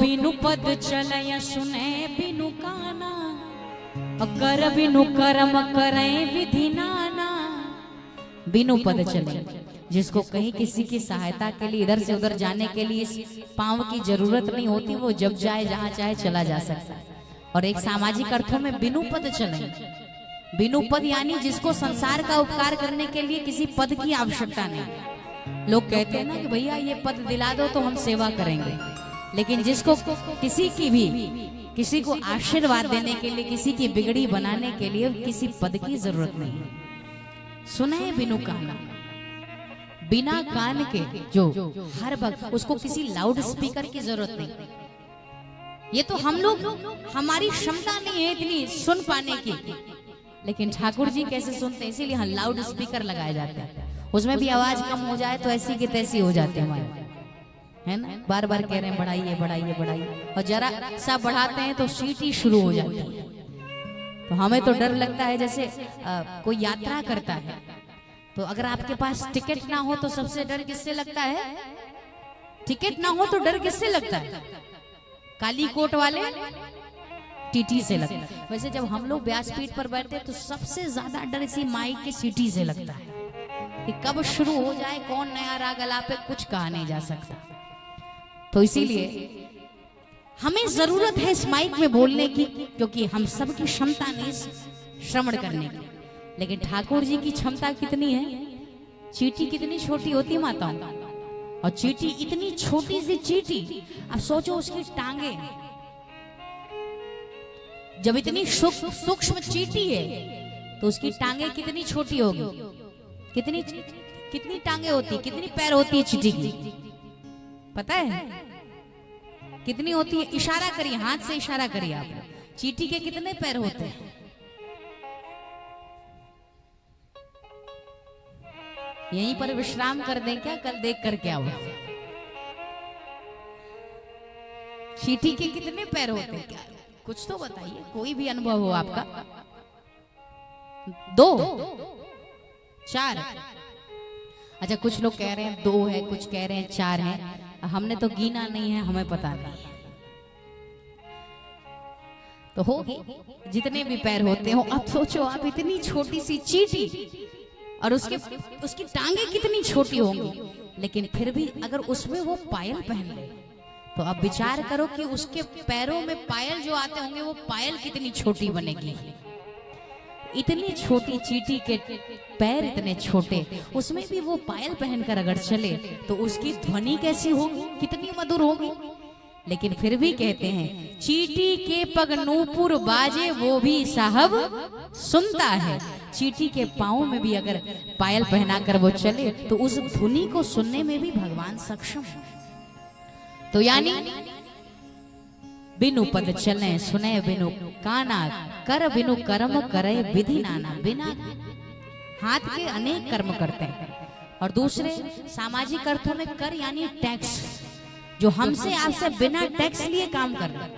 बिनु पद चलय सुने बिनु काना, कर बिनु कर्म करे विधि नाना। बिनु पद चले, जिसको कहीं किसी की सहायता के लिए इधर से उधर जाने के लिए पांव की जरूरत नहीं होती, वो जब चाहे जहां चाहे चला जा सकता है। और एक सामाजिक अर्थों में बिनु पद चले, बिनु पद यानी जिसको संसार का उपकार करने के लिए किसी पद की आवश्यकता नहीं। लोग कहते हैं ना कि भैया ये पद दिला दो तो हम सेवा करेंगे, लेकिन जिसको किसी को आशीर्वाद देने के लिए, किसी की बिगड़ी बनाने के लिए किसी पद की जरूरत नहीं। सुने बिनु काना, बिना कान के जो हर वक्त, उसको किसी लाउड स्पीकर की जरूरत नहीं। ये तो हम लोग, हमारी क्षमता नहीं है इतनी सुन पाने की, लेकिन ठाकुर जी कैसे सुनते हैं, इसीलिए लाउड स्पीकर लगाए जाते हैं। उसमें भी आवाज कम हो जाए तो ऐसी की तैसी हो जाते हैं हमारे, है ना। बार बार कह रहे हैं बढ़ाइए बढ़ाइए बढ़ाइए, और जरा सा बढ़ाते हैं तो सीटी शुरू हो जाती है। तो हमें तो डर लगता है, जैसे कोई यात्रा करता है तो अगर आपके पास टिकट ना हो तो सबसे डर किससे लगता है? टिकट ना हो तो डर किससे लगता है? काली कोट वाले टीटी से लगता है। वैसे जब हम लोग व्यासपीठ पर बैठते तो सबसे ज्यादा डर इसी माइक के सीटी से लगता है कि कब शुरू हो जाए, कौन नया राग अलापे, कुछ कहा नहीं जा सकता। तो इसीलिए हमें जरूरत है इस माइक में बोलने की, क्योंकि हम सबकी क्षमता नहीं श्रवण करने की। लेकिन ठाकुर जी की क्षमता कितनी है? चींटी कितनी छोटी होती माताओं, और चींटी इतनी छोटी सी चींटी, अब सोचो उसकी टांगे, जब इतनी सूक्ष्म चींटी है तो उसकी टांगे कितनी छोटी होगी? कितनी टांगे होती, कितनी पैर होती है चींटी की? पता है कितनी होती है? इशारा करिए, हाथ से इशारा करिए आप, चींटी के कितने पैर होते हैं? यहीं पर विश्राम कर दें क्या? कल देख कर क्या हुआ? चींटी के कितने पैर होते हैं? क्या कुछ तो बताइए, कोई भी अनुभव हो आपका। 2 4, अच्छा कुछ लोग कह रहे हैं 2 है, कुछ कह रहे हैं 4 है। हमने तो गिना नहीं है, हमें पता नहीं। तो होगी जितने भी पैर होते हो। अब सोचो आप, इतनी छोटी सी चींटी और उसकी टांगे कितनी छोटी होंगी, लेकिन फिर भी अगर उसमें वो पायल पहन ले तो अब विचार करो कि उसके पैरों में पायल जो आते होंगे, वो पायल कितनी छोटी बनेगी। इतनी छोटी चींटी के पैर इतने छोटे, उसमें भी वो पायल पहनकर अगर चले तो उसकी ध्वनि कैसी होगी, कितनी मधुर होगी। लेकिन फिर भी कहते हैं चींटी के पग नूपुर बाजे वो भी साहब सुनता है। चींटी के पाँव में भी अगर पायल पहनाकर वो चले तो उस धुनी को सुनने में भी भगवान सक्षम है। तो यानी बिनु पद चले सुने बिनु काना, कर बिनु कर्म करे विधि नाना। बिना हाथ के अनेक कर्म करते हैं। और दूसरे सामाजिक अर्थों में कर यानी टैक्स, जो हमसे आपसे बिना टैक्स लिए काम कर रहे हैं।